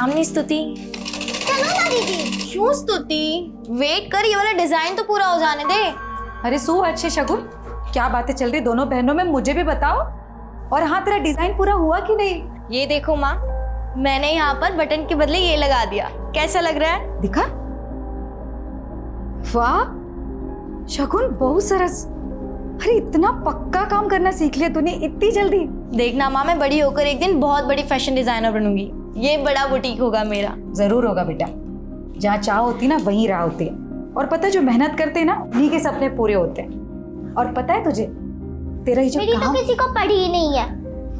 सामने स्तुति। चलो ना दीदी। क्यों स्तुति? वेट कर, ये वाला डिजाइन तो पूरा हो जाने दे। अरे सु अच्छे शगुन, क्या बातें चल रही दोनों बहनों में, मुझे भी बताओ। और हाँ, तेरा डिजाइन पूरा हुआ कि नहीं? ये देखो माँ, मैंने यहाँ पर बटन के बदले ये लगा दिया। कैसा लग रहा है? दिखा? वाह शगुन, बहुत सरस। अरे इतना पक्का काम करना सीख लिया तूने इतनी जल्दी। देखना माँ, मैं बड़ी होकर एक दिन बहुत बड़ी फैशन डिजाइनर बनूंगी। ये बड़ा बुटीक होगा मेरा। जरूर होगा बेटा, जहाँ चाह होती ना वहीं राह होती है। और पता है, जो मेहनत करते हैं ना उन्हीं के सपने पूरे होते हैं। और पता है तुझे, तेरा ये जो मेरी काम तो किसी को पड़ी ही नहीं है,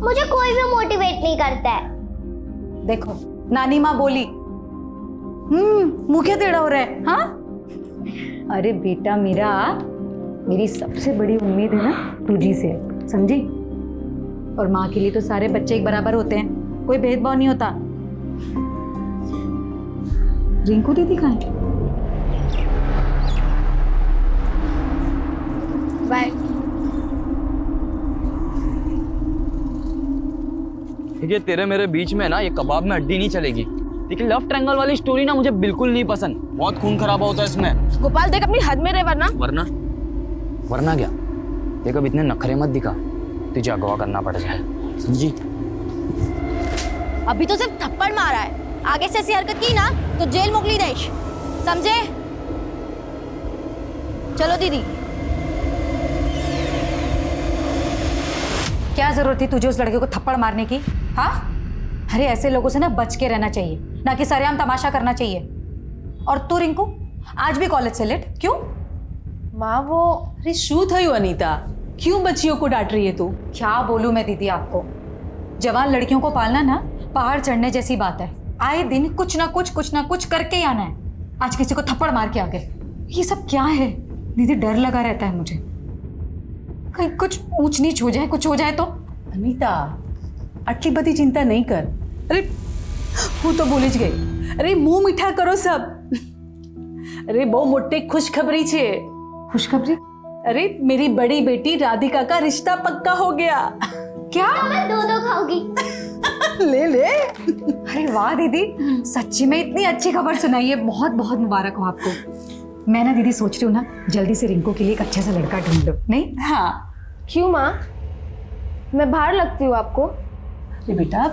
मुझे कोई भी मोटिवेट नहीं करता है। देखो नानी माँ बोली, मुंह क्या टेढ़ा हो रहा है? हाँ, अरे बेटा मेरा, मेरी सबसे बड़ी उम्मीद है ना तुझी से, समझी? और माँ के लिए तो सारे बच्चे एक बराबर होते हैं, कोई भेदभाव नहीं होता। रिंकू दीदी कहाँ है? बाय। देखिए, तेरे मेरे बीच में ना ये कबाब में हड्डी नहीं चलेगी। देखिए, लव ट्रायंगल वाली स्टोरी ना मुझे बिल्कुल नहीं पसंद। बहुत खून खराबा होता है इसमें। गोपाल देख, अपनी हद में रहे, वरना वरना क्या? देख, अब इतने नखरे मत दिखा, तुझे अगवा करना पड़ जाए, समझी? अभी तो सिर्फ थप्पड़ मारा है, आगे से ऐसी हरकत की ना तो जेल मोकली देश, समझे? चलो दीदी। क्या जरूरत थी तुझे उस लड़के को थप्पड़ मारने की? हाँ, अरे ऐसे लोगों से ना बच के रहना चाहिए, ना कि सरेआम तमाशा करना चाहिए। और तू रिंकू, आज भी कॉलेज से लेट क्यों? माँ वो अरे शू थयु अनीता, क्यों बच्चियों को डांट रही है तू? क्या बोलूं मैं दीदी आपको, जवान लड़कियों को पालना ना पहाड़ चढ़ने जैसी बात है। आए दिन कुछ ना कुछ करके ही आना है। आज किसी को थप्पड़ मार के आ गए, ये सब क्या है दीदी? डर लगा रहता है मुझे, कहीं कुछ ऊंच नीच हो जाए, कुछ हो जाए तो। अनीता, आटली बड़ी चिंता नहीं कर। अरे હું તો ભૂલી જ ગઈ। અરે મુંહ મીઠા કરો સબ। अरे बहुत मोटी खुशखबरी छे। खुशखबरी? अरे मेरी बड़ी बेटी राधिका का रिश्ता पक्का हो गया। क्या? मैं दो खाऊंगी। ले ले। अरे वाह दीदी, सच्ची में इतनी अच्छी खबर सुनाई है, बहुत बहुत मुबारक हो आपको। मैं ना दीदी सोच रही हूँ ना, जल्दी से रिंकू के लिए एक अच्छा सा लड़का ढूंढ लो। नहीं? हाँ। क्यों माँ, मैं बाहर लगती हूँ आपको? अरे बेटा,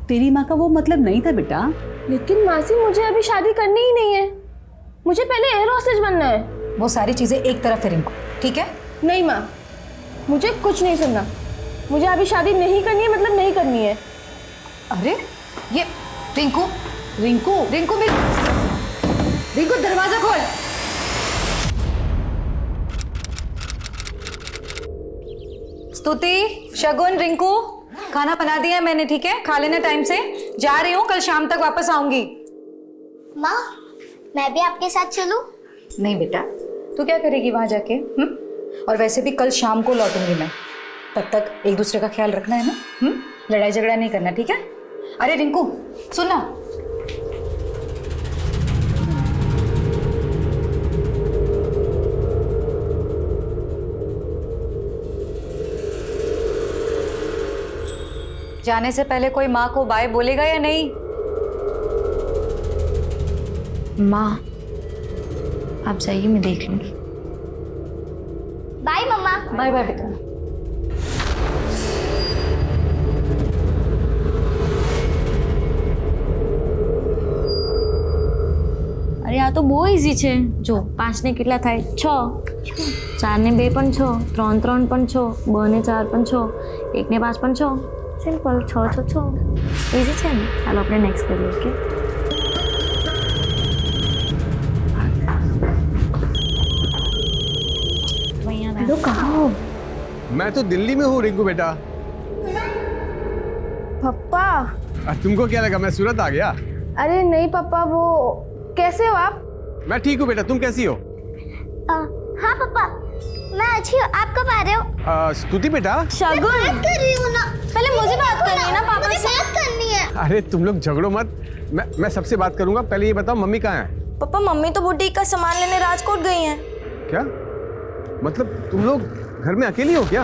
तेरी माँ का वो मतलब नहीं था बेटा। लेकिन मासी, मुझे अभी शादी करनी ही नहीं है, मुझे पहले एयर होस्टेज बनना है। वो सारी चीजें एक तरफ है रिंकू, ठीक है? नहीं माँ, मुझे कुछ नहीं सुनना। मुझे अभी शादी नहीं करनी है, मतलब नहीं करनी है। अरे ये रिंकू, रिंकू, रिंकू मेरी, रिंकू दरवाजा खोल। स्तुति, शगुन, रिंकू, खाना बना दिया है मैंने, ठीक है? खा लेना टाइम से। जा रही हूँ, कल शाम तक वापस आऊंगी। माँ, मैं भी आपके साथ चलूं? नहीं बेटा, तू क्या करेगी वहां जाके? और वैसे भी कल शाम को लौटूंगी मैं, तब तक एक दूसरे का ख्याल रखना है ना। लड़ाई झगड़ा नहीं करना, ठीक है? अरे रिंकू सुन ना, जाने से पहले कोई माँ को बाय बोलेगा या नहीं? माँ आप जाइए, मैं देख लूंगी। बाय मम्मा। बाय बाय बेटा। अरे આ તો બહુ ઈઝી છે। જો 5 ને કેટલા થાય? 6, 4 ને 2 પણ 6, 3 3 પણ 6, 2 ને 4 પણ 6, 1 ને 5 પણ 6। સિમ્પલ, 6 6 6 ઈઝી છે ને? ચાલો આપણે નેક્સ્ટ કરીએ। ઓકે, हेलो, कहाँ हो? मैं तो दिल्ली में हूँ रिंकू बेटा। पप्पा? तुमको क्या लगा मैं सूरत आ गया? अरे नहीं पप्पा, वो कैसे हो आप? मैं ठीक हूँ बेटा, तुम कैसी हो? हाँ पापा, मैं अच्छी हूँ। आप कब आ रहे हो? स्तुति बेटा। शगुन बात कर रही हूँ ना। पहले मुझे बात करनी है ना पापा मुझे से। बात करनी है। अरे तुम लोग झगड़ो मत, मैं सबसे बात करूंगा। पहले ये बताओ मम्मी कहाँ है? पापा मम्मी तो बुटीक का सामान लेने राजकोट गई हैं। क्या मतलब तुम लोग घर में अकेली हो क्या?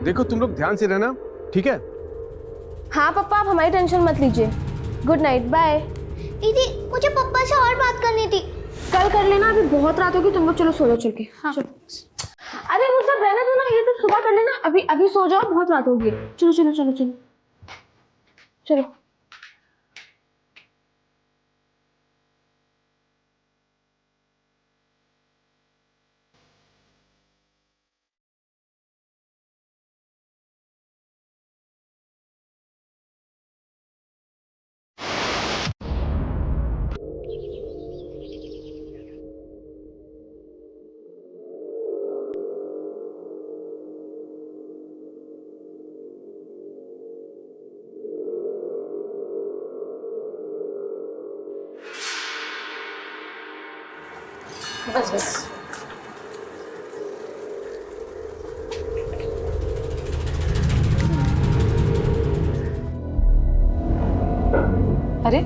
देखो तुम लोग ध्यान से रहना, ठीक है? हाँ पापा, आप हमारी टेंशन मत लीजिए। Good night, bye. दीदी मुझे पापा से और बात करनी थी। कल कर लेना, अभी बहुत रात होगी, तुम लोग चलो सो जाओ चल के। हाँ। अरे वो सब रहने दो ना, ये सब सुबह कर लेना, अभी अभी सो जाओ, बहुत रात होगी। चलो चलो चलो चलो चलो। बस बस। अरे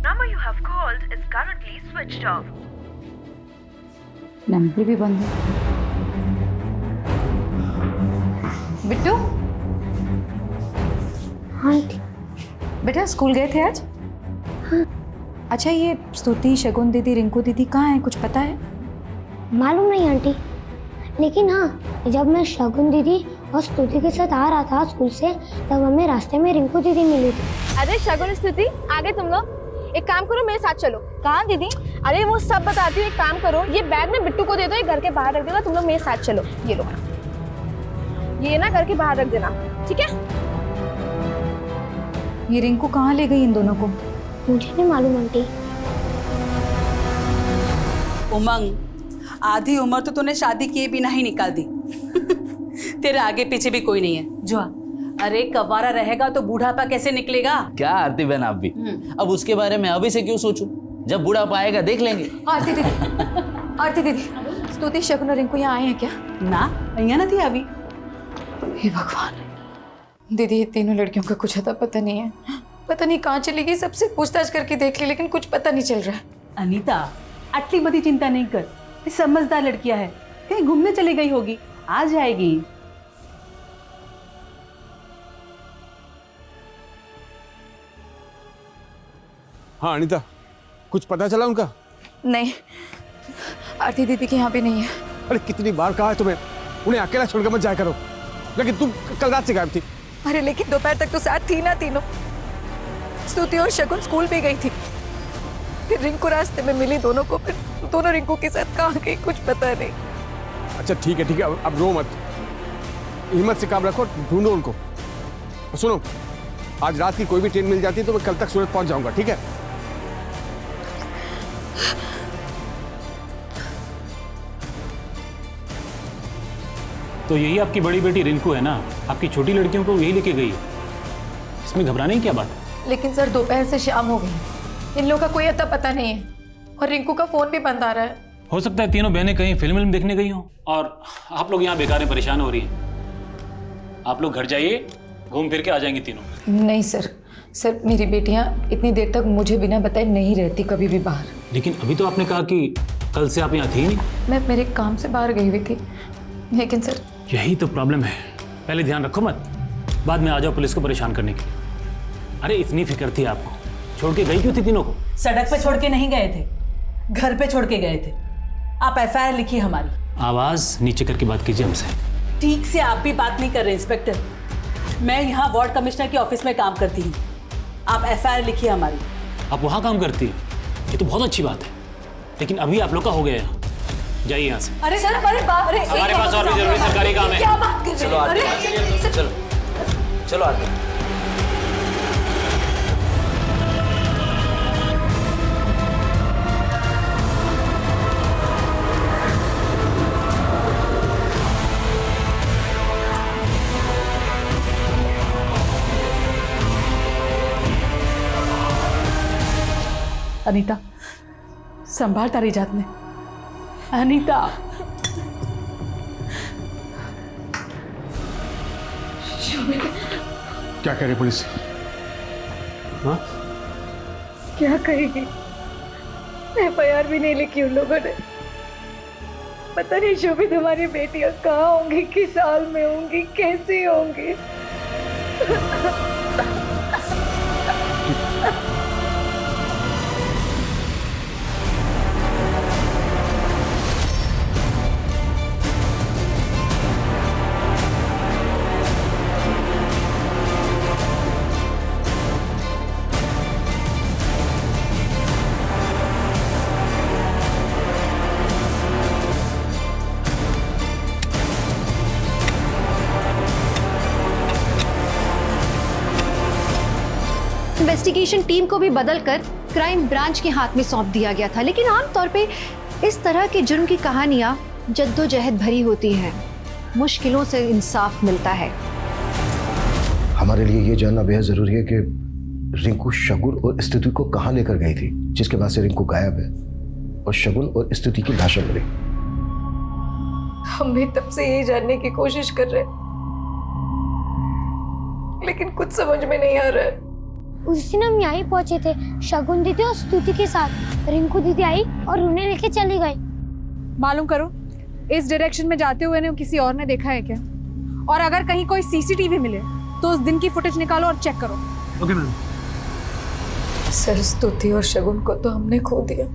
Number you have called is currently switched off. Number भी बंद है। बिट्टू, हाँ आंटी। बेटा स्कूल गए थे आज? हाँ। अच्छा, ये स्तुति, शगुन दीदी, रिंकू दीदी कहाँ है, कुछ पता है? मालूम नहीं आंटी, लेकिन हाँ जब मैं शगुन दीदी और स्तुति के साथ आ रहा था स्कूल से, तब हमें रास्ते में रिंकू दीदी मिली थी। अरे शगुन, स्थिति, आगे तुम लोग एक काम करो, मेरे साथ चलो। कहाँ दीदी? अरे वो सब बताती हूँ, एक काम करो, ये बैग में बिट्टू को दे दो, ये घर के बाहर रख देगा, तुम लोग मेरे साथ चलो। ये लो, ये ना घर के बाहर रख देना, ठीक है? ये रिंकू कहाँ ले गई इन दोनों को? मुझे नहीं मालूम आंटी। उमंग, आधी उम्र तो तूने शादी किए बिना ही निकाल दी। तेरे आगे पीछे भी कोई नहीं है जो। अरे कवारा रहेगा तो बूढ़ापा कैसे निकलेगा? क्या आरती बहन आप भी, अब उसके बारे में अभी से क्यों सोचूं? जब बूढ़ापा आएगा देख लेंगे। आरती दीदी, आरती दीदी, स्तुति, शगुन और रिंकू यहाँ आए हैं क्या? ना, અહીંયા નથી આવી। हे भगवान, दीदी ये तीनों लड़कियों का कुछ अता पता नहीं है, पता नहीं कहाँ चली गई, सबसे पूछताछ करके देख ली लेकिन कुछ पता नहीं चल रहा है। अनीता, आटली बड़ी चिंता नहीं कर, ये समझदार लड़कियां है, कहीं घूमने चली गई होगी, आ जाएगी। हाँ अनीता, कुछ पता चला उनका? नहीं, आरती दीदी के यहाँ भी नहीं है। अरे कितनी बार कहा है तुम्हें, उन्हें अकेला छोड़कर मत जाया करो, लेकिन तुम कल रात से गायब थी। अरे लेकिन दोपहर तक तो साथ थी ना तीनों। स्तुति और शगुन स्कूल भी गई थी, फिर रिंकू रास्ते में मिली दोनों को, फिर दोनों रिंकू के साथ कहाँ गई कुछ पता नहीं। अच्छा ठीक है, अब रो मत, हिम्मत से काम रखो, ढूंढो उनको। और सुनो, आज रात की कोई भी ट्रेन मिल जाती है तो मैं कल तक सूरत पहुंच जाऊंगा, ठीक है? तो यही आपकी बड़ी बेटी रिंकू है ना, आपकी छोटी लड़कियों को यही लेके गई है, इसमें घबराने की क्या बात है? लेकिन सर दोपहर से शाम हो गई, इन लोगों का कोई अता पता नहीं है और रिंकू का फोन भी बंद आ रहा है। हो सकता है तीनों बहनें कहीं फिल्म देखने गई हों और आप लोग यहाँ बेकार में परेशान हो रही हैं। आप लोग घर जाइए, घूम फिर के आ जाएंगी तीनों। नहीं सर, सर मेरी बेटियाँ इतनी देर तक मुझे बिना बताए नहीं रहती कभी भी बाहर। लेकिन अभी तो आपने कहा कि कल से आप यहाँ थी नहीं। मैं मेरे काम से बाहर गई हुई थी, लेकिन सर यही तो प्रॉब्लम है, पहले ध्यान रखो मत, बाद में आ जाओ पुलिस को परेशान करने के लिए। अरे इतनी फिक्र थी आपको, छोड़ के गई क्यों थी तीनों को? सड़क पे छोड़ के नहीं गए थे, घर पे छोड़ के गए थे। आप एफआईआर लिखिए हमारी। आवाज नीचे करके बात कीजिए हमसे। ठीक से आप भी बात नहीं कर रहे इंस्पेक्टर, मैं यहाँ वार्ड कमिश्नर के ऑफिस में काम करती हूँ, आप एफआईआर लिखिए हमारी। आप वहाँ काम करती है, ये तो बहुत अच्छी बात है, लेकिन अभी आप लोग का हो गया है, जाइए यहाँ से। अरे सर, अरे बाप रे, हमारे पास और भी जरूरी सरकारी काम है। क्या बात कर रहे हैं? अरे चलो चलो आरती। अनीता, संभाल तारी जात ने। अनीता, क्या कह रही पुलिस? हाँ? क्या कहेगी? FIR भी नहीं लिखी उन लोगों ने। पता नहीं शोभित हमारी बेटियां कहाँ होंगी, किस हाल में होंगी, कैसी होंगी। इन्वेस्टिगेशन टीम को भी बदलकर क्राइम ब्रांच के हाथ में सौंप दिया गया था, लेकिन आमतौर पे इस तरह के जुर्म की कहानियां जद्दोजहद भरी होती हैं, मुश्किलों से इंसाफ मिलता है। हमारे लिए ये जानना बेहद जरूरी है कि रिंकू शगुन और स्तुति को कहाँ लेकर गई थी, जिसके बाद से रिंकू गायब है और शगुन और स्तुति की लाशें मिली। हम भी तब से यही जानने की कोशिश कर रहे हैं, लेकिन कुछ समझ में नहीं आ रहा है। उस दिन हम यहीं पहुंचे थे शगुन दीदी और स्तुति के साथ। रिंकू दीदी आई और उन्हें लेके चली गई। मालूम करो इस डायरेक्शन में जाते हुए ने किसी और ने देखा है क्या, और अगर कहीं कोई CCTV मिले तो उस दिन की फुटेज निकालो और चेक करो। Okay ma'am. सर, स्तुति और शगुन को तो हमने खो दिया,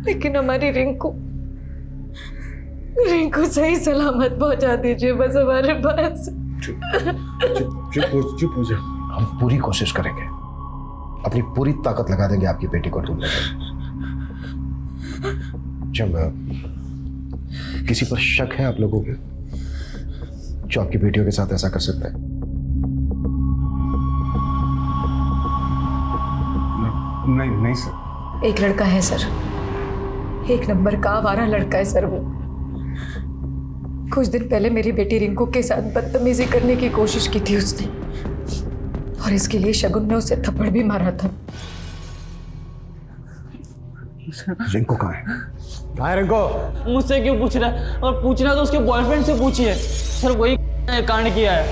लेकिन हमारी रिंकू सही सलामत पहुंचा दीजिए बस हमारे पास। चुप हो जा। हम पूरी कोशिश करेंगे, अपनी पूरी ताकत लगा देंगे आपकी बेटी को ढूंढने में। जब किसी पर शक है आप लोगों के जो आपकी बेटियों के साथ ऐसा कर सकता है? नहीं सर। एक लड़का है सर, 1 नंबर का आवारा लड़का है सर वो। कुछ दिन पहले मेरी बेटी रिंकू के साथ बदतमीजी करने की कोशिश की थी उसने, और इसके लिए शगुन ने उसे थप्पड़ भी मारा था। रिंकू कहाँ है? कहाँ है रिंकू? मुझसे क्यों पूछ रहा है? और पूछना तो उसके बॉयफ्रेंड से पूछिए सर, वही कांड किया है।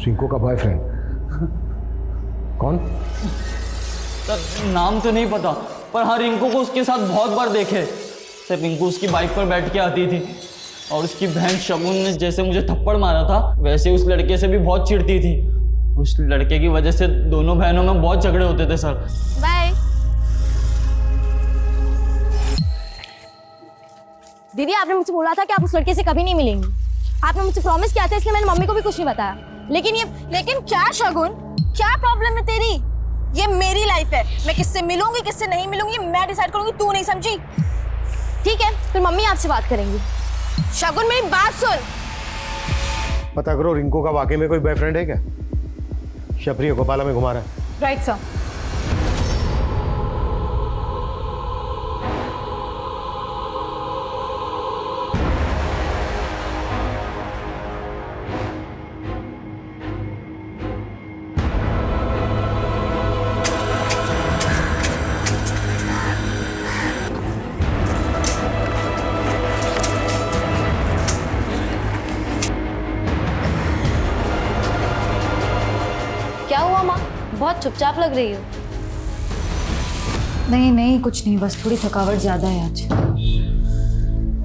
रिंकू का बॉयफ्रेंड कौन? सर नाम तो नहीं पता, पर हाँ रिंकू को उसके साथ बहुत बार देखे। सर रिंकू उसकी बाइक पर बैठ के आती थी, और उसकी बहन शगुन ने जैसे मुझे थप्पड़ मारा था वैसे उस लड़के से भी बहुत चिढ़ती थी। उस लड़के की वजह से दोनों बहनों में बहुत झगड़े होते थे सर। बाय। दीदी, आपने मुझसे बोला था कि आप उस लड़के से कभी नहीं मिलेंगी। आपने मुझसे प्रॉमिस किया था, इसलिए मैंने मम्मी को भी कुछ नहीं बताया। लेकिन क्या शगुन, क्या प्रॉब्लम है तेरी? ये मेरी लाइफ है, मैं किससे मिलूंगी किससे नहीं मिलूंगी मैं डिसाइड करूंगी, तू नहीं समझी? ठीक है, फिर मम्मी आपसे बात करेंगी। शगुन मेरी बात सुन। पता करो रिंकू का वाकई में कोई बॉयफ्रेंड है क्या? शबरी गोपाला में घुमा रहा है। Right sir. क्या हुआ माँ, बहुत चुपचाप लग रही हो। नहीं कुछ नहीं, बस थोड़ी थकावट ज्यादा है आज।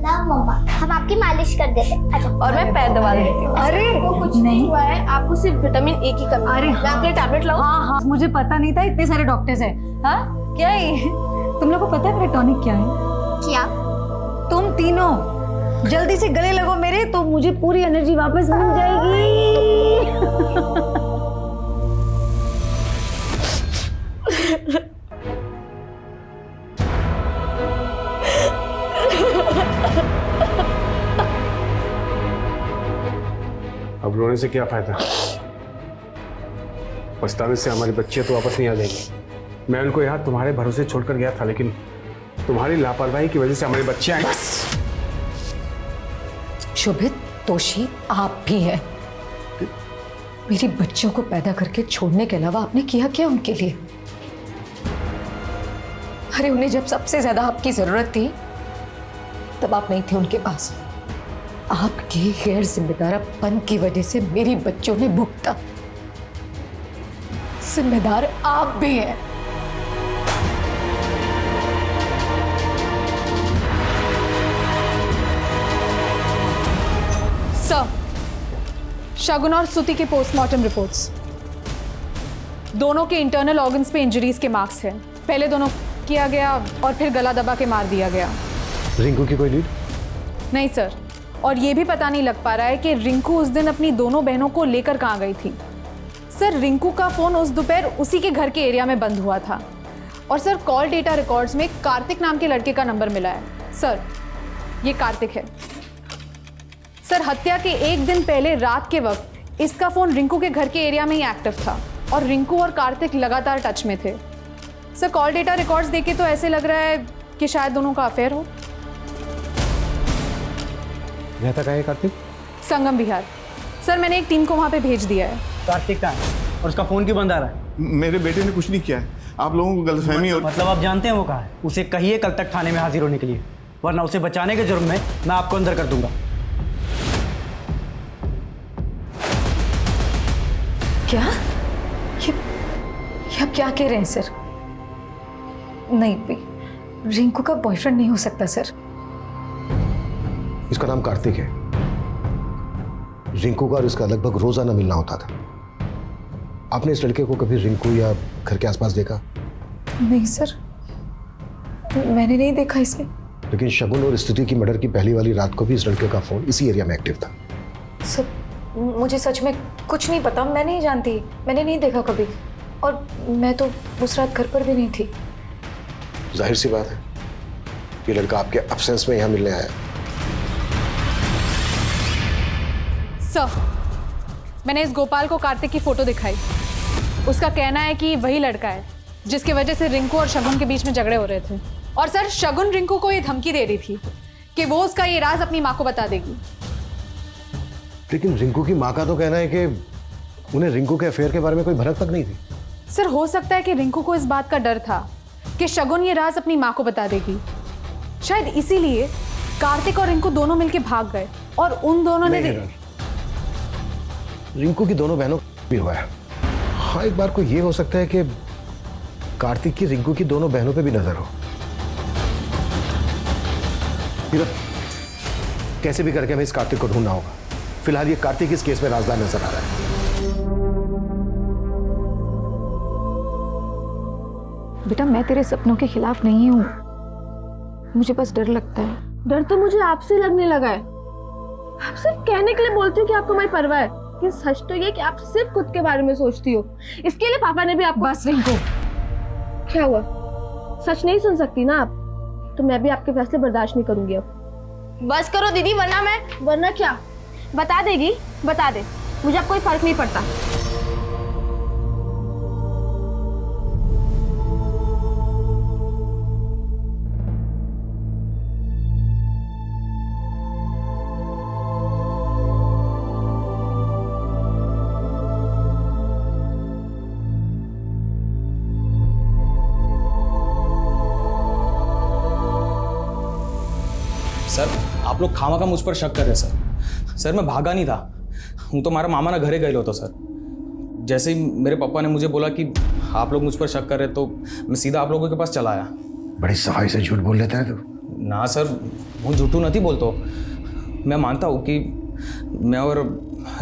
लाओ मम्मा, हम आपकी मालिश कर देते हैं। और मैं पैर दबा देती हूँ। अरे कुछ नहीं हुआ है, आपको सिर्फ विटामिन ए की कमी है। अरे मैं आपके लिए टैबलेट लाऊं? हाँ, मुझे पता नहीं था इतने सारे डॉक्टर्स हैं। हाँ क्या है? तुम लोग को पता है मेरा टॉनिक क्या है? क्या? तुम तीनों जल्दी से गले लगो मेरे, तो मुझे पूरी एनर्जी वापस मिल जाएगी। अब रोने से क्या फायदा? पछतावे से हमारे बच्चे तो वापस नहीं आ जाएंगे। मैं उनको यहाँ तुम्हारे भरोसे छोड़कर गया था, लेकिन तुम्हारी लापरवाही की वजह से हमारे बच्चे आए। शोभित, दोषी आप भी हैं। मेरी बच्चों को पैदा करके छोड़ने के अलावा आपने किया क्या उनके लिए? अरे उन्हें जब सबसे ज्यादा आपकी जरूरत थी तब आप नहीं थे उनके पास। आपके गैर जिम्मेदारपन की वजह से मेरी बच्चों ने भुगता। जिम्मेदार आप भी हैं। सर, शगुन और स्तुति के पोस्टमार्टम रिपोर्ट्स, दोनों के इंटरनल ऑर्गन्स पे इंजरीज के मार्क्स हैं। पहले दोनों किया गया और फिर गला दबा के मार दिया गया। रिंकू की कोई लीड? नहीं सर, और ये भी पता नहीं लग पा रहा है कि रिंकू उस दिन अपनी दोनों बहनों को लेकर कहाँ गई थी। सर, रिंकू का फ़ोन उस दोपहर उसी के घर के एरिया में बंद हुआ था। और सर, कॉल डेटा रिकॉर्ड्स में कार्तिक नाम के लड़के का नंबर मिला है। सर, ये कार्तिक है। सर, हत्या के एक दिन पहले रात के वक्त इसका फ़ोन रिंकू के घर के एरिया में ही एक्टिव था और रिंकू और कार्तिक लगातार टच में थे। सर, कॉल डेटा रिकॉर्ड्स देखे तो ऐसे लग रहा है कि शायद दोनों का अफेयर हो। रहता कहाँ है कार्तिक? संगम विहार। सर, मैंने एक टीम को वहाँ पे भेज दिया है। कार्तिक का है और उसका फ़ोन क्यों बंद आ रहा है? मेरे बेटे ने कुछ नहीं किया है, आप लोगों को गलतफहमी और मतलब आप जानते हैं वो कहाँ है? उसे कहिए कल तक थाने में हाजिर होने के लिए, वरना उसे बचाने के जुर्म में मैं आपको अंदर कर दूंगा। क्या? ये आप क्या कह रहे हैं सर? नहीं, रिंकू का बॉयफ्रेंड नहीं हो सकता सर। इसका नाम कार्तिक है। रिंकू का और इसका लगभग रोजाना मिलना होता था। आपने इस लड़के को कभी रिंकू या घर के आसपास देखा? नहीं सर, मैंने नहीं देखा इसे। लेकिन शगुन और स्तुति की मर्डर की पहली वाली रात को भी इस लड़के का फोन इसी एरिया में एक्टिव था। सर, मुझे सच में कुछ नहीं पता, मैं नहीं जानती, मैंने नहीं देखा कभी, और मैं तो उस रात घर पर भी नहीं थी। जाहिर सी बात है, ये लड़का आपके एब्सेंस में यहाँ मिलने आया। सर, मैंने इस गोपाल को कार्तिक की फोटो दिखाई। उसका कहना है कि वही लड़का है जिसकी वजह से रिंकू और शगुन के बीच में झगड़े हो रहे थे। और सर, शगुन रिंकू को ये धमकी दे रही थी कि वो उसका ये राज अपनी माँ को बता देगी। लेकिन रिंकू की माँ का तो कहना है कि उन्हें रिंकू के अफेयर के बारे में कोई भनक तक नहीं थी। सर, हो सकता है कि रिंकू को इस बात का डर था कि शगुन ये राज अपनी माँ को बता देगी। शायद इसीलिए कार्तिक और रिंकू दोनों मिलके भाग गए और उन दोनों ने रिंकू की दोनों बहनों भी हुआ है। हाँ, एक बार को ये हो सकता है कि कार्तिक की रिंकू की दोनों बहनों पे भी नजर हो। कैसे भी करके हमें इस कार्तिक को ढूंढना होगा। फिलहाल ये कार्तिक इस केस में राजदार नजर आ रहा है। बेटा, मैं तेरे सपनों के खिलाफ नहीं हूँ, मुझे बस डर लगता है। डर तो मुझे आपसे लगने लगा है। आप सिर्फ कहने के लिए बोलती हो कि आपको मेरी परवाह है, लेकिन सच तो ये कि आप सिर्फ खुद के बारे में सोचती हो। इसके लिए पापा ने भी आपको। बस रिंकू। क्या हुआ? सच नहीं सुन सकती ना आप? तो मैं भी आपके फैसले बर्दाश्त नहीं करूंगी अब। बस करो दीदी, वरना क्या? बता देगी, बता दे, मुझे अब कोई फर्क नहीं पड़ता। सर, आप लोग खामा का मुझ पर शक कर रहे हैं सर। मैं भागा नहीं था, हूँ तो मारा मामा ना घरे गए लो तो सर। जैसे ही मेरे पापा ने मुझे बोला कि आप लोग मुझ पर शक कर रहे तो मैं सीधा आप लोगों के पास चला आया। बड़ी सफाई से झूठ बोल लेता है तू। ना सर, वो झूठू नहीं बोलता। मैं मानता हूँ कि मैं और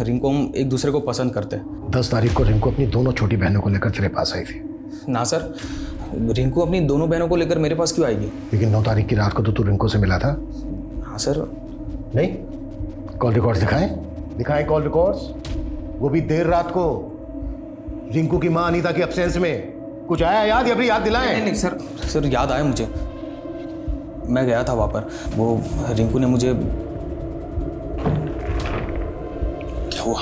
रिंकू हम एक दूसरे को पसंद करते। 10 तारीख को रिंकू अपनी दोनों छोटी बहनों को लेकर तेरे पास आई थी। ना सर, रिंकू अपनी दोनों बहनों को लेकर मेरे पास क्यों आएगी? लेकिन 9 तारीख की रात को तो तू रिंकू से मिला था। हाँ सर। नहीं, कॉल रिकॉर्ड्स दिखाएं कॉल रिकॉर्ड्स, वो भी देर रात को। रिंकू की माँ अनीता की एब्सेंस में कुछ आया याद, या फिर याद दिलाएं? नहीं सर, याद आया मुझे। मैं गया था वहाँ पर, वो रिंकू ने मुझे। क्या हुआ?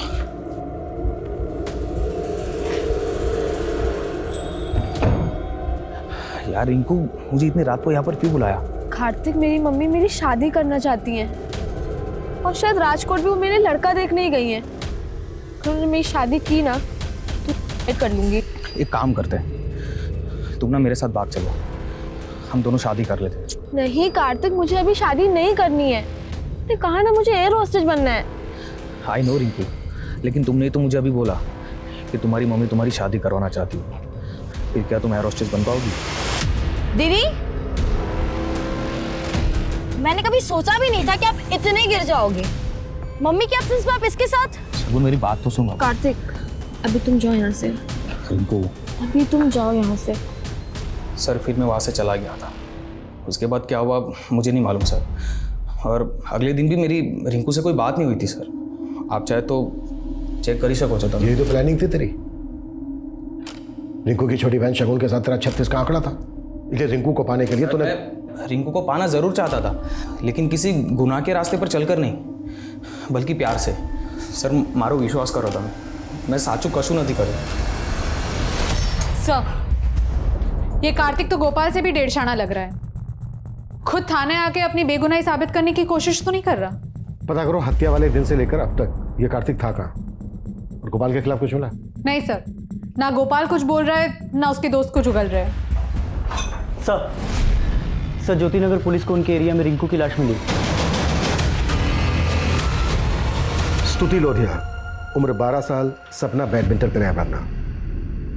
यार रिंकू मुझे इतनी रात को यहाँ पर क्यों बुलाया? कार्तिक, मेरी मम्मी मेरी शादी करना चाहती हैं और शायद राजकोट भी वो मेरे लड़का देखने ही गई हैं। अगर उन्होंने मेरी शादी की ना तो कर लूंगी। एक काम करते हैं, तुम ना मेरे साथ बाग चलो, हम दोनों शादी कर लेते। नहीं कार्तिक, मुझे अभी शादी नहीं करनी है। ने कहा ना मुझे एयर होस्टेज बनना है। आई नो रिंकू, लेकिन तुमने तो मुझे अभी बोला कि तुम्हारी मम्मी तुम्हारी शादी करवाना चाहती हो, फिर क्या तुम एयर होस्टेस बन पाओगी? दीदी, मैंने कभी सोचा भी नहीं था कि आप इतने गिर जाओगे। मम्मी की एब्सेंस में आप इसके साथ। शगुन मेरी बात तो सुनो। कार्तिक, अभी तुम जाओ यहाँ से। रिंकू, अभी तुम जाओ यहाँ से। सर फिर मैं वहाँ से चला गया था, उसके बाद क्या हुआ मुझे नहीं मालूम सर। और अगले दिन भी मेरी रिंकू से कोई बात नहीं हुई थी सर। आप चाहे तो चेक कर ही सको चाहता। यही तो प्लानिंग थी तेरी। रिंकू की छोटी बहन शगुन के साथ तेरा 36 का आंकड़ा था, इसलिए रिंकू को पाने के लिए तूने। रिंकू को पाना जरूर चाहता था, लेकिन किसी गुनाह के रास्ते पर चलकर नहीं, बल्कि प्यार से। सर मारो विश्वास करो था, मैं साचू कशु नहीं करूँ। सर, ये कार्तिक तो गोपाल से भी डेढ़शाना लग रहा है। खुद थाने आके अपनी बेगुनाही साबित करने की कोशिश तो नहीं कर रहा। पता करो हत्या वाले दिन से लेकर अब तक ये कार्तिक था कहाँ, और गोपाल के खिलाफ कुछ बोला? नहीं सर, ना गोपाल कुछ बोल रहा है ना उसके दोस्त कुछ उगल रहा है। सर ज्योतिनगर पुलिस को उनके एरिया में रिंकू की लाश मिली। स्तुति लोधिया, उम्र 12 साल, सपना बैडमिंटन प्लेयर बनना।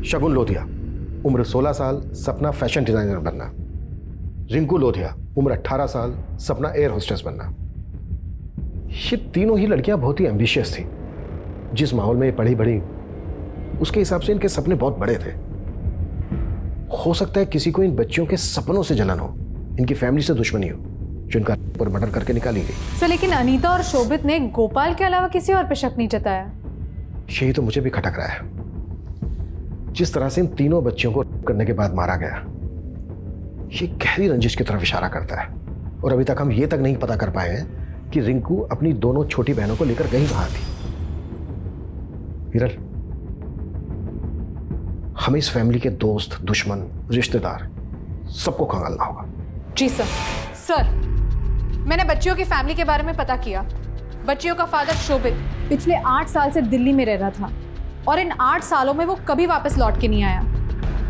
शगुन लोधिया, उम्र 16 साल, सपना फैशन डिजाइनर बनना। रिंकू लोधिया, उम्र 18 साल, सपना एयर होस्टेस बनना। ये तीनों ही लड़कियां बहुत ही एम्बिशियस थी। जिस माहौल में ये पढ़ी बढ़ी, उसके हिसाब से इनके सपने बहुत बड़े थे। हो सकता है किसी को इन बच्चियों के सपनों से जलन हो, इनकी फैमिली से दुश्मनी हो, जो इनका पर मर्डर करके निकाली गई। सर, लेकिन अनीता और शोभित ने गोपाल के अलावा किसी और पे शक नहीं जताया। यही तो मुझे भी खटक रहा है। जिस तरह से इन तीनों बच्चियों को करने के बाद मारा गया, ये गहरी रंजिश की तरफ इशारा करता है। और अभी तक हम ये तक नहीं पता कर पाए हैं कि रिंकू अपनी दोनों छोटी बहनों को लेकर गई कहां थी। हिरल, हमें इस फैमिली के दोस्त, दुश्मन, रिश्तेदार सबको खंगालना होगा। जी सर। सर, मैंने बच्चियों की फैमिली के बारे में पता किया। बच्चियों का फादर शोभित पिछले 8 साल से दिल्ली में रह रहा था और इन 8 सालों में वो कभी वापस लौट के नहीं आया।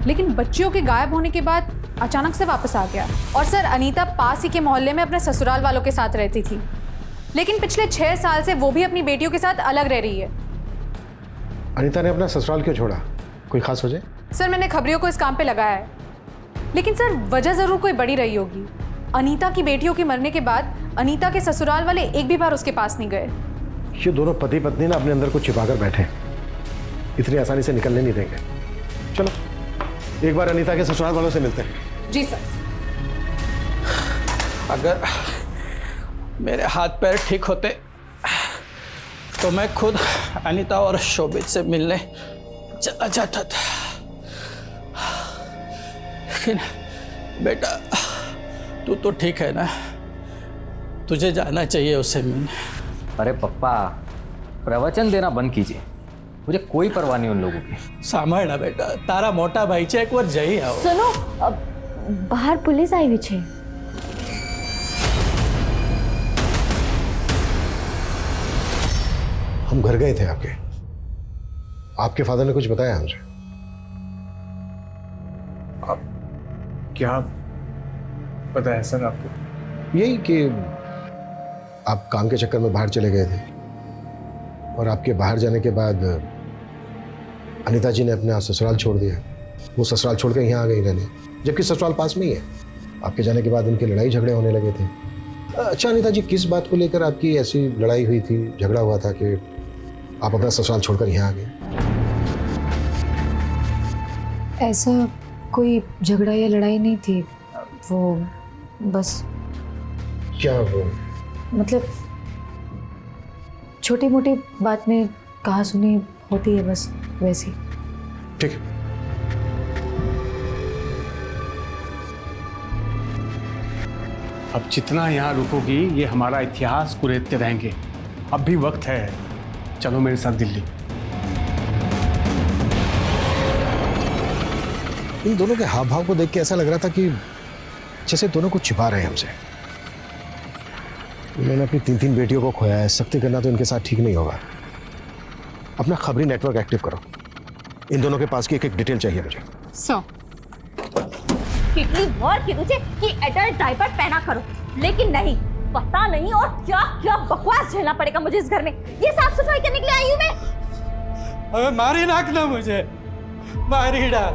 लेकिन बच्चियों के गायब होने के बाद अचानक से वापस आ गया। और सर, अनीता पास ही के मोहल्ले में अपने ससुराल वालों के साथ रहती थी, लेकिन पिछले 6 साल से वो भी अपनी बेटियों के साथ अलग रह रही है। अनीता ने अपना ससुराल क्यों छोड़ा? कोई खास वजह? सर, मैंने खबरियों को इस काम पे लगाया है, लेकिन सर वजह जरूर कोई बड़ी रही होगी। अनीता की बेटियों के मरने के बाद अनीता के ससुराल वाले एक भी बार उसके पास नहीं गए। ये दोनों पति पत्नी ना अपने अंदर कुछ छिपाकर बैठे, इतनी आसानी से निकलने नहीं देंगे। चलो एक बार अनीता के ससुराल वालों से मिलते हैं। जी सर। अगर मेरे हाथ पैर ठीक होते तो मैं खुद अनीता और शोभित से मिलने चला जाता था, लेकिन बेटा तू तो ठीक है ना, तुझे जाना चाहिए उससे मिलने। अरे पप्पा, प्रवचन देना बंद कीजिए, मुझे कोई परवाह नहीं उन लोगों की। सांभळना बेटा, तारा मोटा भाई છે, એકવાર જઈ આવો। सुनो, बाहर पुलिस आई हुई है। हम घर गए थे आपके फादर ने कुछ बताया हमसे? क्या पता है सर आपको? यही कि आप काम के चक्कर में बाहर चले गए थे और आपके बाहर जाने के बाद अनीता जी ने अपना ससुराल छोड़ दिया। वो ससुराल छोड़ के यहाँ आ गई रहने, जबकि ससुराल पास में ही है। आपके जाने के बाद उनके लड़ाई झगड़े होने लगे थे। अच्छा अनीता जी, किस बात को लेकर आपकी ऐसी लड़ाई हुई थी, झगड़ा हुआ था कि आप अपना ससुराल छोड़कर यहाँ आ गए? ऐसा कोई झगड़ा या लड़ाई नहीं थी, वो बस। क्या वो? मतलब छोटी मोटी बात में कहा सुनी होती है, बस वैसी। ठीक है। अब जितना यहाँ रुकोगी ये हमारा इतिहास कुरेदते रहेंगे। अब भी वक्त है, चलो मेरे साथ दिल्ली। इन दोनों के हाव भाव को देख के ऐसा लग रहा था कि जैसे दोनों कुछ छिपा रहे हैं हमसे। इन्होंने अपनी 3 बेटियों को खोया है, सख्ती करना तो इनके साथ ठीक नहीं होगा। अपना खबरी नेटवर्क एक्टिव करो। इन दोनों के पास की एक डिटेल चाहिए मुझे। કેટલી વાર કીધું છે કે એડલ્ટ ડાયપર પહેના કરો, લેकिन नहीं, पता नहीं और क्या क्या बकवास झेलना पड़ेगा मुझे इस घर में। ये साफ सफाई करने के लिए आई हूँ मैं। अबे मारी नाक ना मुझे, मारी डाल,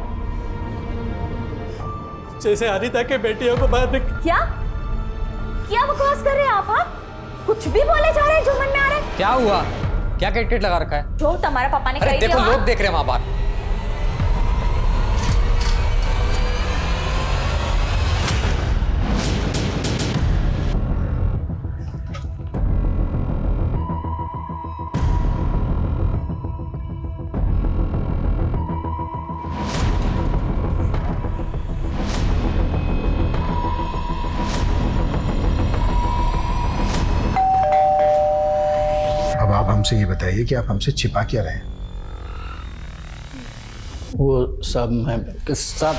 जैसे अनिता के बेटियों को बाद में। क्या क्या बकवास कर रहे हैं आप? हाँ, कुछ भी बोले जा रहे हैं जो मन में आ रहा है। क्या हुआ? क्या किटकिट लगा रखा है? जो तुम्हारा पापा ने अरे कही थी। देखो लोग देख रहे हैं वहां बाहर। अब आप हमसे ये बताइए कि आप हमसे छिपा क्या रहे हैं? वो सब मैं सब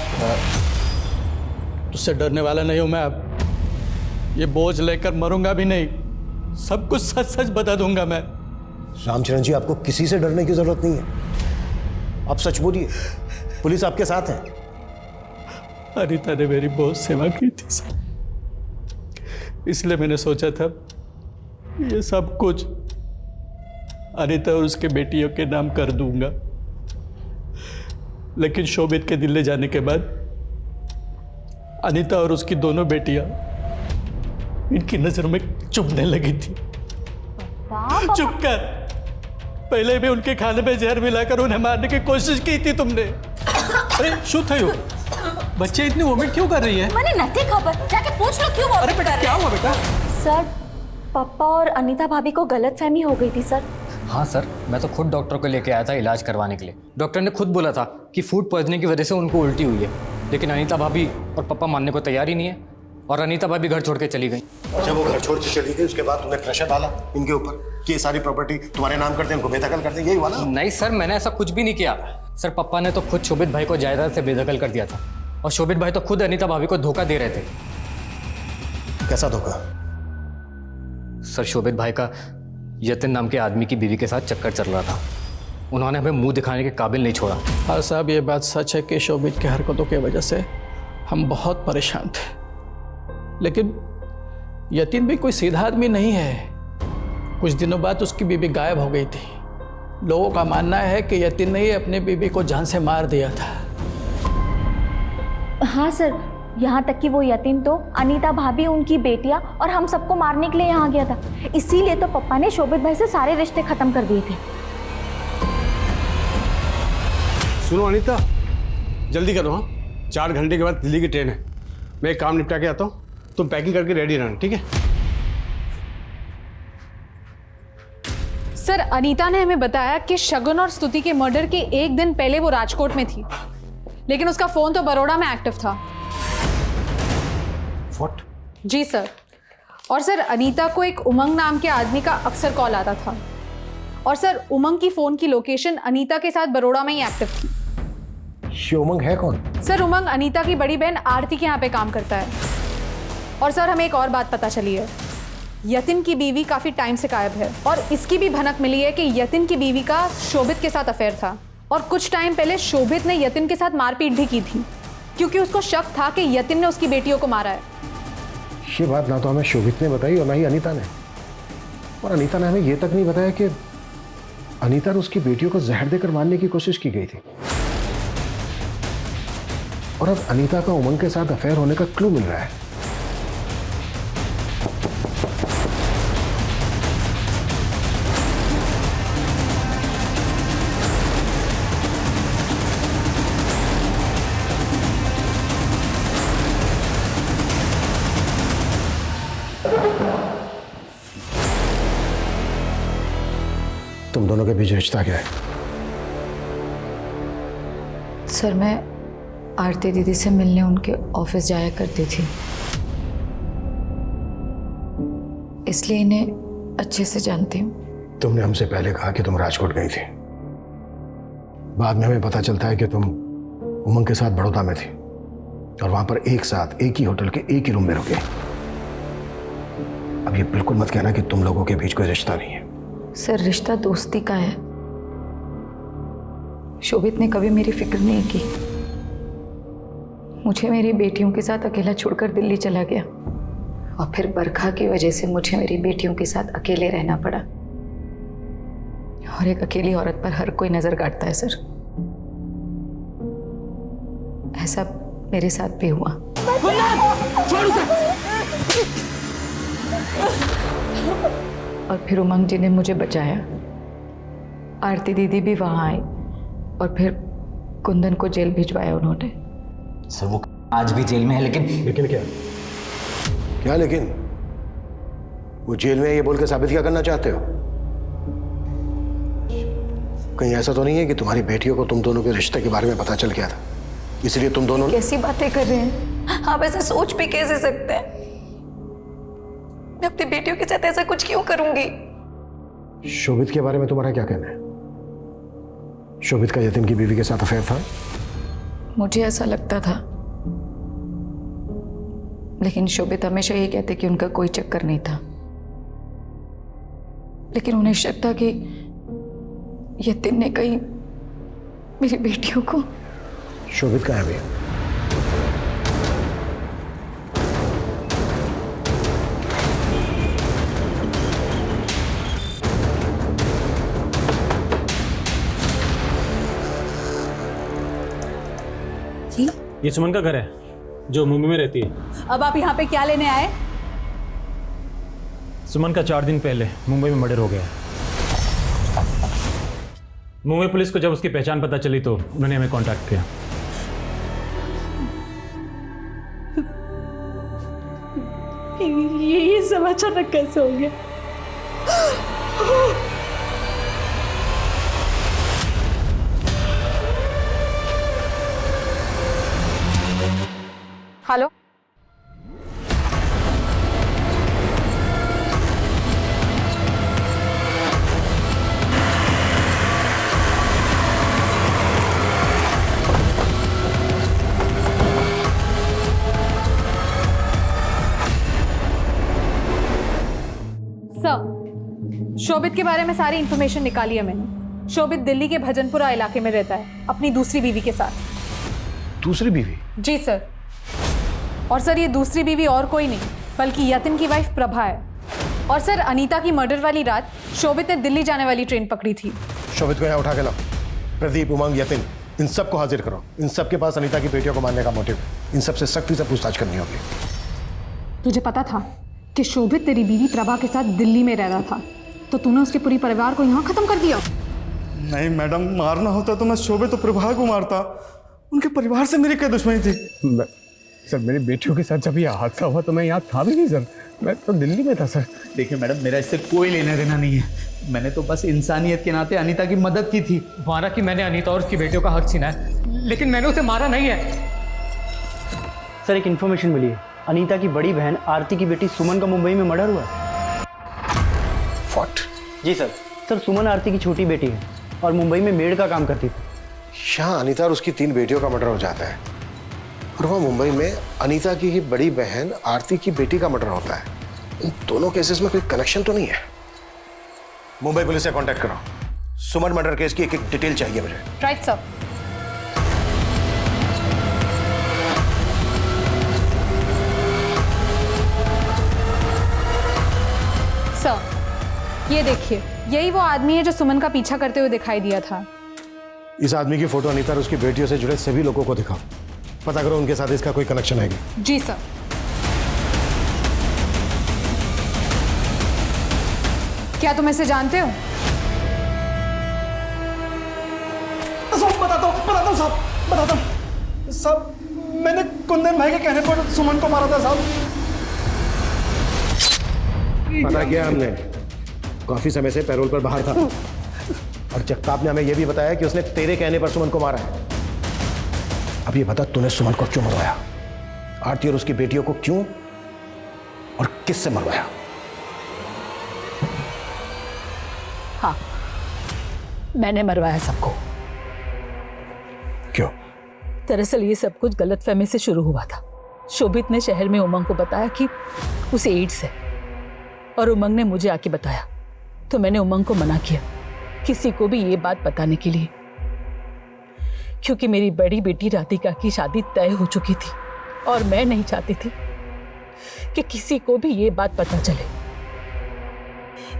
तुझसे डरने वाला नहीं हूं मैं। अब ये बोझ लेकर मरूंगा भी नहीं, सब कुछ सच सच बता दूंगा मैं। रामचरण जी, आपको किसी से डरने की जरूरत नहीं है। आप सच बोलिए, पुलिस आपके साथ है। अनिता ने मेरी बहुत सेवा की थी सर, इसलिए मैंने सोचा था ये सब कुछ अनिता और उसके बेटियों के नाम कर दूंगा। लेकिन शोभित के दिल्ली जाने के बाद अनिता और उसकी दोनों बेटियां इनकी नजर में चुभने लगी थी। चुप कर, पहले भी उनके खाने में जहर मिलाकर उन्हें मारने की कोशिश की थी तुमने। अरे शू थयो, बच्चे इतनी वोमिट क्यों कर रही है? मैंने नहीं खबर, जाके पूछ लो क्यों वोमिट कर रहे हैं। क्या हुआ बेटा? सर, पापा और अनीता भाभी को गलतफहमी हो गई थी सर। हाँ सर, मैं तो खुद डॉक्टर को लेके आया था इलाज करवाने के लिए। डॉक्टर ने खुद बोला था कि फूड पॉइजनिंग की वजह से उनको उल्टी हुई है, लेकिन अनीता भाभी और पापा मानने को तैयार ही नहीं है और अनीता भाभी घर छोड़ के चली गई। जब वो घर छोड़ के चली गई उसके बाद तुमने प्रेशर डाला इनके ऊपर कि ये सारी प्रॉपर्टी तुम्हारे नाम कर दें, इनको बेदखल कर दें, यही हुआ ना? नहीं सर, मैंने ऐसा कुछ भी नहीं किया सर। पापा ने तो खुद शोभित भाई को जायदाद से बेदखल कर दिया था और शोभित भाई तो खुद अनीता भाभी को धोखा दे रहे थे। कैसा धोखा? सर, शोभित भाई का यतिन नाम के आदमी की बीवी के साथ चक्कर चल रहा था। उन्होंने हमें मुंह दिखाने के काबिल नहीं छोड़ा। हाँ साहब, ये बात सच है कि शोभित की हरकतों की वजह से हम बहुत परेशान थे, लेकिन यतिन भी कोई सीधा आदमी नहीं है। कुछ दिनों बाद उसकी बीवी गायब हो गई थी। लोगों का मानना है कि यतिन ने ही अपनी बीवी को जान से मार दिया था। हाँ सर, यहाँ तक कि वो यतीम तो अनीता भाभी, उनकी बेटियाँ और हम सबको मारने के लिए यहाँ गया था। इसीलिए तो पापा ने शोभित भाई से सारे रिश्ते खत्म कर दिए थे। सुनो अनीता, जल्दी करो। हाँ, 4 घंटे के बाद दिल्ली की ट्रेन है। मैं एक काम निपटा के आता हूँ, तुम पैकिंग करके रेडी रहना, ठीक है? सर, अनीता ने हमें बताया कि शगुन और स्तुति के मर्डर के एक दिन पहले वो राजकोट में थी, लेकिन उसका फोन तो बड़ौदा में एक्टिव था। What? जी सर। और सर, अनीता को एक उमंग नाम के आदमी का अक्सर कॉल आता था और सर, उमंग की फोन की लोकेशन अनीता के साथ बड़ौदा में ही एक्टिव थी। ये उमंग है कौन? सर, उमंग अनीता की बड़ी बहन आरती के यहाँ पे काम करता है। और सर, हमें एक और बात पता चली है, यतिन की बीवी काफी टाइम से गायब है और इसकी भी भनक मिली है कि यतिन की बीवी का शोभित के साथ अफेयर था और कुछ टाइम पहले शोभित ने यतिन के साथ मारपीट भी की थी क्योंकि उसको शक था कि यतिन ने उसकी बेटियों को मारा है। ये बात ना तो हमें शोभित ने बताई और ना ही अनीता ने। और अनीता ने हमें यह तक नहीं बताया कि अनीता और उसकी बेटियों को जहर देकर मारने की कोशिश की गई थी। और अब अनीता का उमंग के साथ अफेयर होने का क्लू मिल रहा है। तुम दोनों के बीच रिश्ता क्या है? सर, मैं आरती दीदी से मिलने उनके ऑफिस जाया करती थी, इसलिए इन्हें अच्छे से जानती हूँ। तुमने हमसे पहले कहा कि तुम राजकोट गई थी। बाद में हमें पता चलता है कि तुम उमंग के साथ बड़ौदा में थी और वहां पर एक साथ एक ही होटल के एक ही रूम में रुके। अब ये बिल्कुल मत कहना कि तुम लोगों के बीच कोई रिश्ता नहीं है। सर, रिश्ता दोस्ती का है। शोभित ने कभी मेरी फिक्र नहीं की, मुझे मेरी बेटियों के साथ अकेला छोड़कर दिल्ली चला गया और फिर बरखा की वजह से मुझे मेरी बेटियों के साथ अकेले रहना पड़ा। और एक अकेली औरत पर हर कोई नजर काटता है सर। ऐसा मेरे साथ भी हुआ। और फिर उमंग जी ने मुझे बचाया। आरती दीदी भी वहां आई और फिर कुंदन को जेल भिजवाया उन्होंने। सर वो आज भी जेल में है, लेकिन क्या क्या लेकिन? वो जेल में है ये बोल के साबित क्या करना चाहते हो? कहीं ऐसा तो नहीं है कि तुम्हारी बेटियों को तुम दोनों के रिश्ते के बारे में पता चल गया था, इसलिए तुम दोनों? कैसी बातें कर रहे हैं आप? ऐसा सोच भी कैसे सकते हैं? मैं अपनी बेटियों के साथ ऐसा कुछ क्यों करूंगी? शोभित के बारे में तुम्हारा क्या कहना है? शोभित का यतीम की बीवी के साथ अफेयर था? मुझे ऐसा लगता था, लेकिन शोभित हमेशा ये कहते कि उनका कोई चक्कर नहीं था। लेकिन उन्हें शक था कि यतीम ने कहीं मेरी बेटियों को। शोभित कहाँ है भैया? ये सुमन का घर है जो मुंबई में रहती है। अब आप यहाँ पे क्या लेने आए? सुमन का 4 दिन पहले मुंबई में मर्डर हो गया। मुंबई पुलिस को जब उसकी पहचान पता चली तो उन्होंने हमें कांटेक्ट किया। ये सब अचानक कैसे हो गया? हेलो, सर, शोभित के बारे में सारी इंफॉर्मेशन निकाली है मैंने। शोभित दिल्ली के भजनपुरा इलाके में रहता है अपनी दूसरी बीवी के साथ। दूसरी बीवी? जी सर। और सर ये दूसरी बीवी और कोई नहीं बल्कि यतिन की वाइफ प्रभा है। और सर अनीता की मर्डर वाली रात शोभित ने दिल्ली जाने वाली ट्रेन पकड़ी थी। शोभित को यहाँ उठा के लाओ। प्रदीप, उमंग, यतिन, इन सबको हाजिर करो। इन सबके पास अनीता की बेटियों को मारने का मोटिव है। इन सबसे सख्ती से पूछताछ करनी होगी। तुझे पता था कि शोभित तेरी बीवी प्रभा के साथ दिल्ली में रह रहा था, तो तूने उसके पूरी परिवार को यहाँ खत्म कर दिया? नहीं मैडम, मारना होता तो मैं शोभित तो प्रभा को मारता। उनके परिवार से मेरी क्या दुश्मनी थी? सर मेरी बेटियों के साथ जब ये हादसा हुआ तो मैं यहाँ था भी नहीं सर, मैं तो दिल्ली में था सर। देखिए मैडम, मेरा इससे कोई लेना देना नहीं है। मैंने तो बस इंसानियत के नाते अनीता की मदद की थी। मारा कि मैंने अनीता और उसकी बेटियों का हक छीना है, लेकिन मैंने उसे मारा नहीं है। सर एक इन्फॉर्मेशन मिली है, अनीता की बड़ी बहन आरती की बेटी सुमन का मुंबई में मर्डर हुआ है। व्हाट? जी सर। सर सुमन आरती की छोटी बेटी है और मुंबई में मेड का काम करती थी। यहाँ अनीता और उसकी 3 बेटियों का मर्डर हो जाता है और वहाँ मुंबई में अनीता की ही बड़ी बहन आरती की बेटी का मर्डर होता है। इन दोनों केसेस में कोई कनेक्शन तो नहीं है? मुंबई पुलिस से कांटेक्ट करो। सुमन मर्डर केस की एक डिटेल चाहिए मुझे। Right sir. सर ये देखिए, यही वो आदमी है जो सुमन का पीछा करते हुए दिखाई दिया था। इस आदमी की फोटो अनीता और उसकी बेटियों से जुड़े सभी लोगों को दिखाओ। पता करो उनके साथ इसका कोई कनेक्शन है क्या? जी सर। क्या तुम इसे जानते हो? बताता हूँ साहब, मैंने कुंदन भाई के कहने पर सुमन को मारा था साहब। पता किया हमने, काफी समय से पैरोल पर बाहर था और जगताप ने हमें यह भी बताया कि उसने तेरे कहने पर सुमन को मारा है। अब ये बता, तूने सुमन को क्यों मरवाया? आरती और उसकी बेटियों को क्यों और किससे मरवाया? हाँ, मैंने मरवाया सबको। क्यों? दरअसल ये सब कुछ गलतफहमी से शुरू हुआ था। शोभित ने शहर में उमंग को बताया कि उसे एड्स है और उमंग ने मुझे आके बताया, तो मैंने उमंग को मना किया किसी को भी ये बात बताने के लिए, क्योंकि मेरी बड़ी बेटी राधिका की शादी तय हो चुकी थी और मैं नहीं चाहती थी कि किसी को भी ये बात पता चले।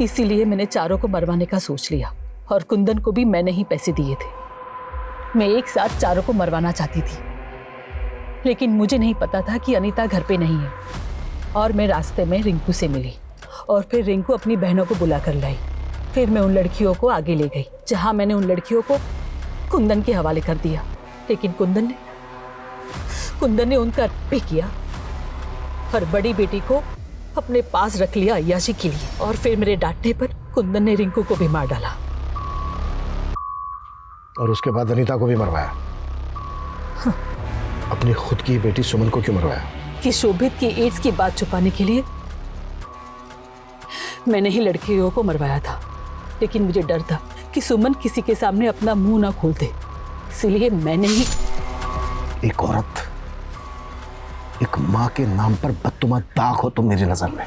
इसीलिए मैंने चारों को मरवाने का सोच लिया और कुंदन को भी मैंने ही पैसे दिए थे। मैं एक साथ चारों को मरवाना चाहती थी, लेकिन मुझे नहीं पता था कि अनीता घर पे नहीं है। और मैं रास्ते में रिंकू से मिली और फिर रिंकू अपनी बहनों को बुला कर लाई। फिर मैं उन लड़कियों को आगे ले गई जहां मैंने उन लड़कियों को कुंदन के हवाले कर दिया, लेकिन कुंदन ने उनका भी किया और बड़ी बेटी को अपने पास रख लिया अय्याशी के लिए। और फिर मेरे डांटने पर कुंदन ने रिंकू को भी मार डाला। और उसके बाद अनीता को भी मरवाया। हाँ। अपनी खुद की बेटी सुमन को क्यों मरवाया? कि शोभित की एड्स की बात छुपाने के लिए मैंने ही लड़कियों को मरवाया था, लेकिन मुझे डर था कि सुमन किसी के सामने अपना मुंह ना खोल दे, इसलिए मैंने ही। एक औरत, एक माँ के नाम पर बदतुमा दाग हो तुम मेरी नजर में।